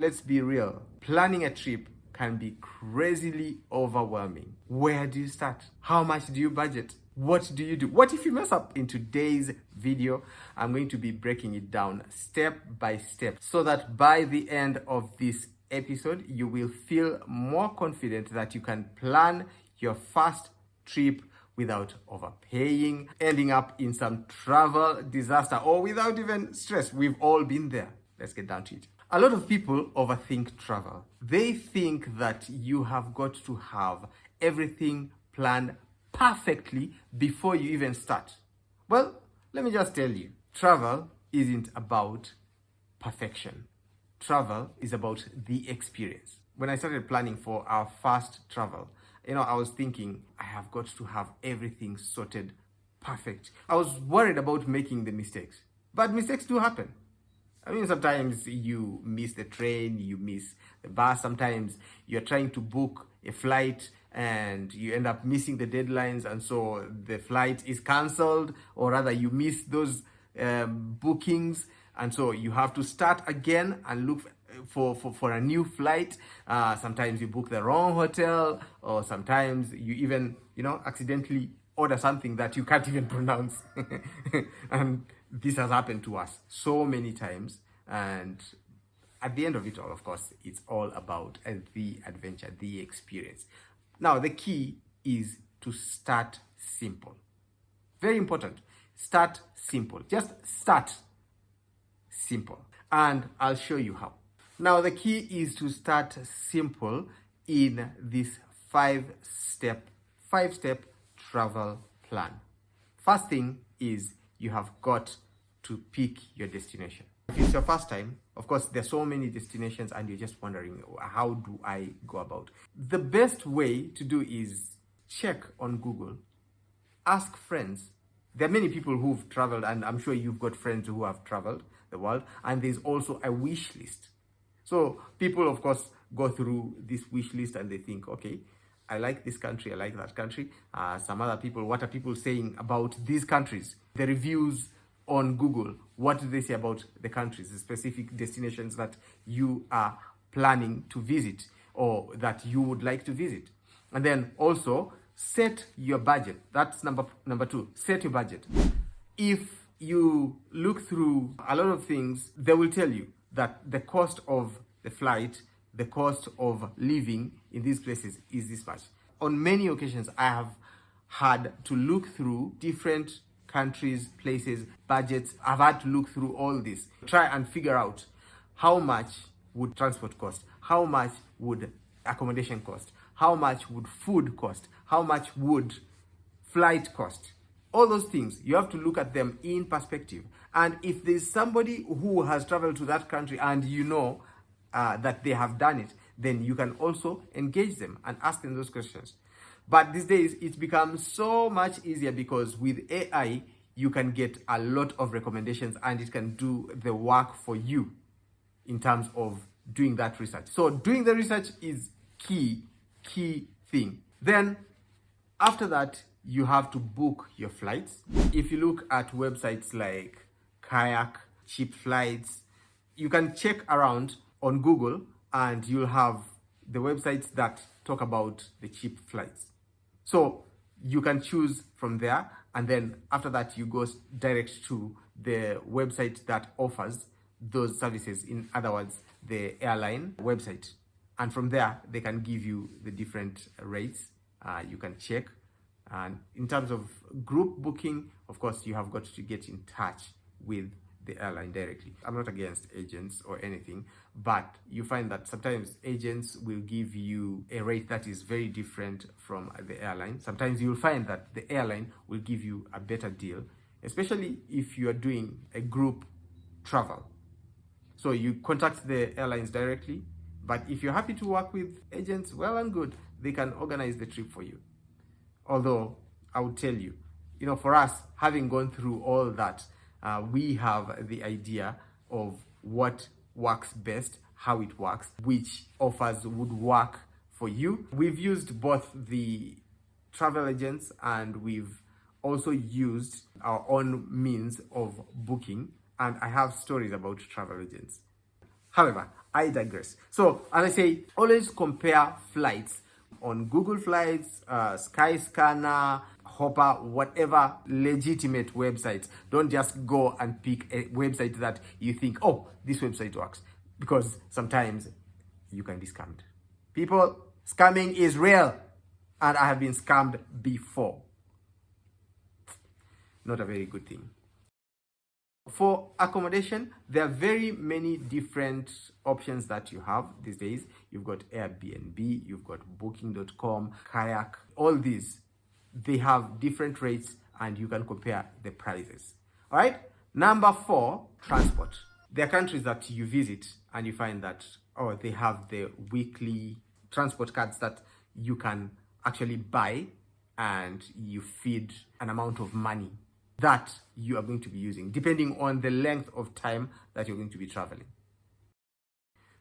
Let's be real. Planning a trip can be crazily overwhelming. Where do you start? How much do you budget? What do you do? What if you mess up? In today's video, I'm going to be breaking it down step by step so that by the end of this episode, you will feel more confident that you can plan your first trip without overpaying, ending up in some travel disaster, or without even stress. We've all been there. Let's get down to it. A lot of people overthink travel. They think that you have got to have everything planned perfectly before you even start. Well, let me just tell you, travel isn't about perfection. Travel is about the experience. When I started planning for our first travel, I was thinking, I have got to have everything sorted perfect. I was worried about making the mistakes. But mistakes do happen. I mean, sometimes you miss the train, you miss the bus. Sometimes you're trying to book a flight and you end up missing the deadlines, and so the flight is cancelled, or rather you miss those bookings, and so you have to start again and look for a new flight. Sometimes you book the wrong hotel, or sometimes you even accidentally order something that you can't even pronounce. And this has happened to us so many times, and at the end of it all, of course, it's all about the adventure, the experience. Now, the key is to start simple. Very important. Start simple. Just start simple. And I'll show you how. Now, the key is to start simple in this five-step travel plan. First thing is you have got to pick your destination. If it's your first time, of course, there's so many destinations and you're just wondering, how do I go about? The best way to do is check on Google, ask friends. There are many people who've traveled, and I'm sure you've got friends who have traveled the world, and there's also a wish list. So people, of course, go through this wish list and they think, okay, I like this country, I like that country. Some other people, what are people saying about these countries? The reviews on Google, what do they say about the countries, the specific destinations that you are planning to visit or that you would like to visit? And then also set your budget. That's number two, set your budget. If you look through a lot of things, they will tell you that the cost of the flight, the cost of living in these places is this much. On many occasions, I have had to look through different countries, places, budgets. I've had to look through all this, try and figure out how much would transport cost, how much would accommodation cost, how much would food cost, how much would flight cost. All those things, you have to look at them in perspective. And if there's somebody who has traveled to that country and that they have done it, then you can also engage them and ask them those questions. But these days, it's become so much easier because with AI, you can get a lot of recommendations and it can do the work for you in terms of doing that research. So doing the research is key thing. Then after that, you have to book your flights. If you look at websites like Kayak, cheap flights, you can check around on Google and you'll have the websites that talk about the cheap flights. So you can choose from there, and then after that you go direct to the website that offers those services, in other words, the airline website. And from there, they can give you the different rates. You can check. And in terms of group booking, of course, you have got to get in touch with the airline directly. I'm not against agents or anything, but you find that sometimes agents will give you a rate that is very different from the airline. Sometimes you'll find that the airline will give you a better deal, especially if you are doing a group travel. So you contact the airlines directly, but if you're happy to work with agents, well and good, they can organize the trip for you. Although I would tell you, for us, having gone through all that, we have the idea of what works best, how it works, which offers would work for you. We've used both the travel agents and we've also used our own means of booking, and I have stories about travel agents. However, I digress. So, as I say, always compare flights on Google Flights, Skyscanner, Hopper, whatever legitimate websites. Don't just go and pick a website that you think, oh, this website works. Because sometimes you can be scammed. People, scamming is real. And I have been scammed before. Not a very good thing. For accommodation, there are very many different options that you have these days. You've got Airbnb, you've got Booking.com, Kayak, all these. They have different rates and you can compare the prices. All right? Number 4, transport. There are countries that you visit and you find that, oh, they have the weekly transport cards that you can actually buy and you feed an amount of money that you are going to be using, depending on the length of time that you're going to be traveling.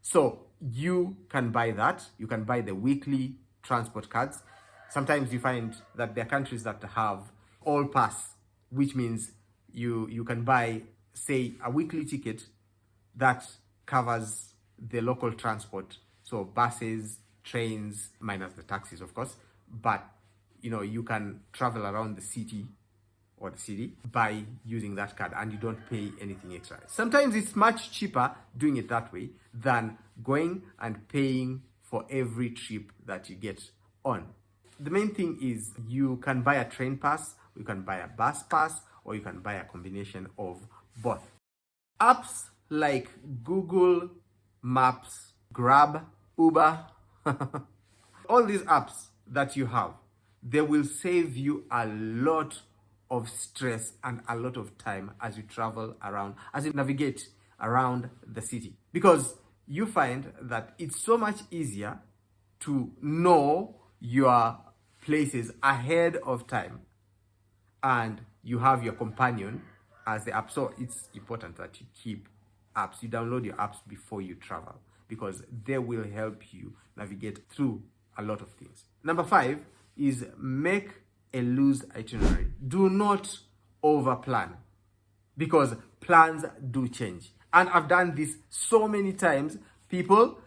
So you can buy that. You can buy the weekly transport cards. Sometimes you find that there are countries that have all pass, which means you can buy, say, a weekly ticket that covers the local transport. So buses, trains, minus the taxis, of course. But, you can travel around the city or the city by using that card and you don't pay anything extra. Sometimes it's much cheaper doing it that way than going and paying for every trip that you get on. The main thing is you can buy a train pass, you can buy a bus pass, or you can buy a combination of both. Apps like Google Maps, Grab, Uber, all these apps that you have, they will save you a lot of stress and a lot of time as you travel around, as you navigate around the city. Because you find that it's so much easier to know your places ahead of time and you have your companion as the app. So it's important that you keep apps, you download your apps before you travel because they will help you navigate through a lot of things. Number 5 is make a loose itinerary. Do not over plan because plans do change. And I've done this so many times, people,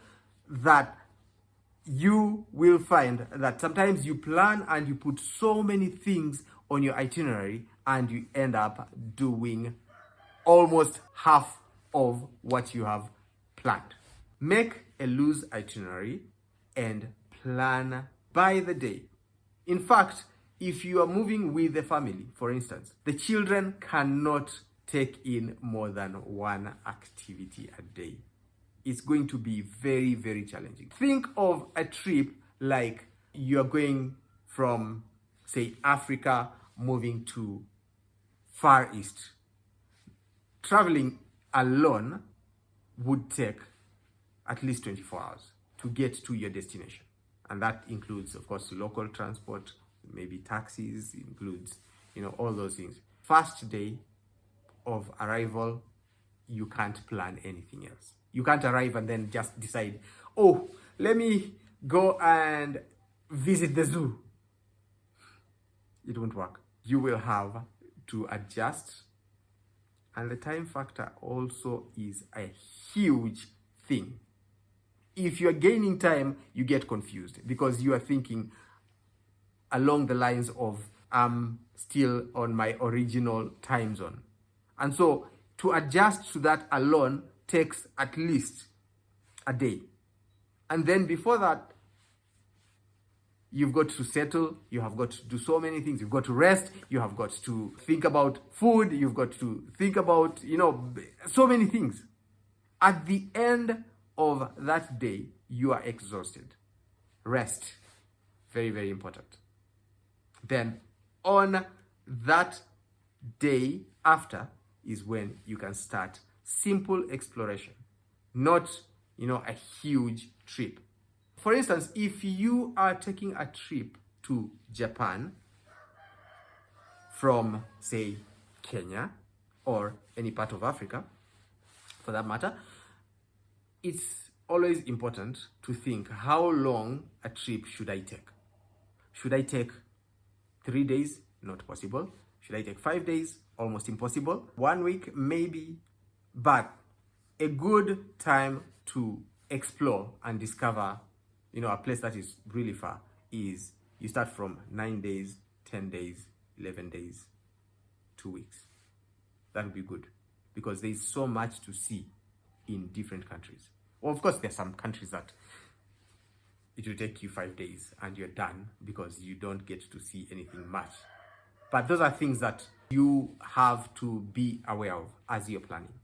that you will find that sometimes you plan and you put so many things on your itinerary and you end up doing almost half of what you have planned. Make a loose itinerary and plan by the day. In fact, if you are moving with a family, for instance, the children cannot take in more than one activity a day. It's going to be very, very challenging. Think of a trip like you're going from, say, Africa, moving to Far East. Traveling alone would take at least 24 hours to get to your destination. And that includes, of course, local transport, maybe taxis, includes, all those things. First day of arrival, you can't plan anything else. You can't arrive and then just decide, oh, let me go and visit the zoo. It won't work. You will have to adjust. And the time factor also is a huge thing. If you're gaining time, you get confused because you are thinking along the lines of, I'm still on my original time zone. And so to adjust to that alone takes at least a day. And then before that, you've got to settle, you have got to do so many things. You've got to rest, you have got to think about food, you've got to think about, so many things. At the end of that day, you are exhausted. Rest, very, very important. Then on that day after is when you can start simple exploration, not, a huge trip. For instance, if you are taking a trip to Japan from, say, Kenya or any part of Africa, for that matter, it's always important to think, how long a trip should I take? Should I take 3 days? Not possible. Should I take 5 days? Almost impossible. 1 week? Maybe. But a good time to explore and discover, a place that is really far is you start from 9 days, 10 days, 11 days, 2 weeks. That would be good because there is so much to see in different countries. Well, of course, there are some countries that it will take you 5 days and you're done because you don't get to see anything much. But those are things that you have to be aware of as you're planning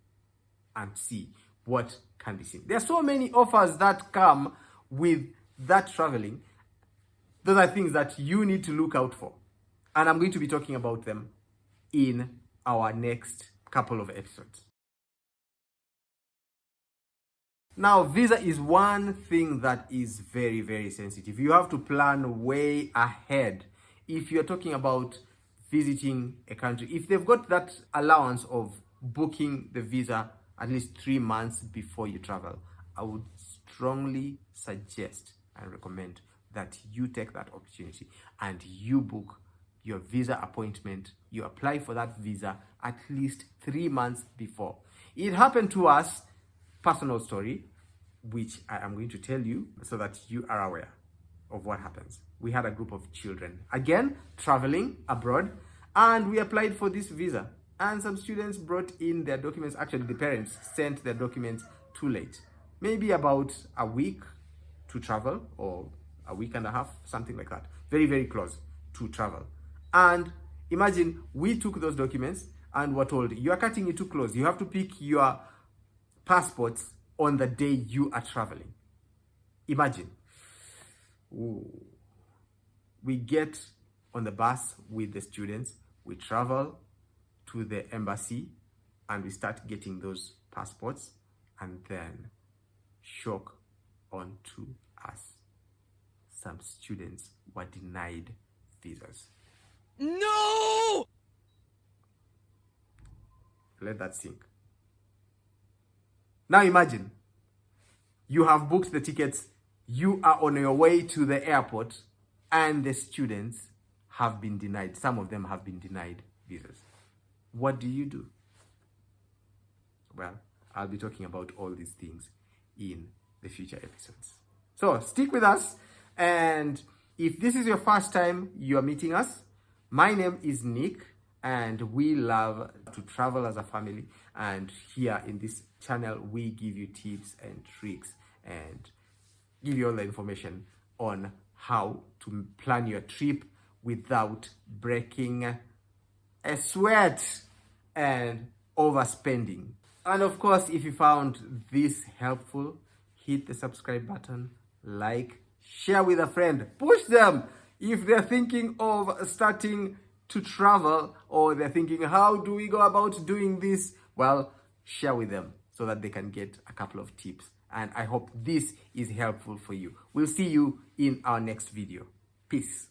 and see what can be seen. There are so many offers that come with that traveling. Those are things that you need to look out for. And I'm going to be talking about them in our next couple of episodes. Now, visa is one thing that is very, very sensitive. You have to plan way ahead if you're talking about visiting a country. If they've got that allowance of booking the visa at least 3 months before you travel, I would strongly suggest and recommend that you take that opportunity and you book your visa appointment. You apply for that visa at least 3 months before. It happened to us, personal story, which I am going to tell you so that you are aware of what happens. We had a group of children, again, traveling abroad, and we applied for this visa. And some students brought in their documents. Actually, the parents sent their documents too late. Maybe about a week to travel, or a week and a half, something like that. Very, very close to travel. And imagine we took those documents and were told, you are cutting it too close. You have to pick your passports on the day you are traveling. Imagine. Ooh. We get on the bus with the students. We travel to the embassy and we start getting those passports, and then shock onto us. Some students were denied visas. No! Let that sink. Now imagine, you have booked the tickets, you are on your way to the airport, and the students have been denied. Some of them have been denied visas. What do you do? Well, I'll be talking about all these things in the future episodes. So stick with us. And if this is your first time you're meeting us, my name is Nick, and we love to travel as a family. And here in this channel, we give you tips and tricks and give you all the information on how to plan your trip without breaking a sweat and overspending. And of course, if you found this helpful, hit the subscribe button, like, share with a friend, push them if they're thinking of starting to travel, or they're thinking, how do we go about doing this? Well, share with them so that they can get a couple of tips. And I hope this is helpful for you. We'll see you in our next video. Peace.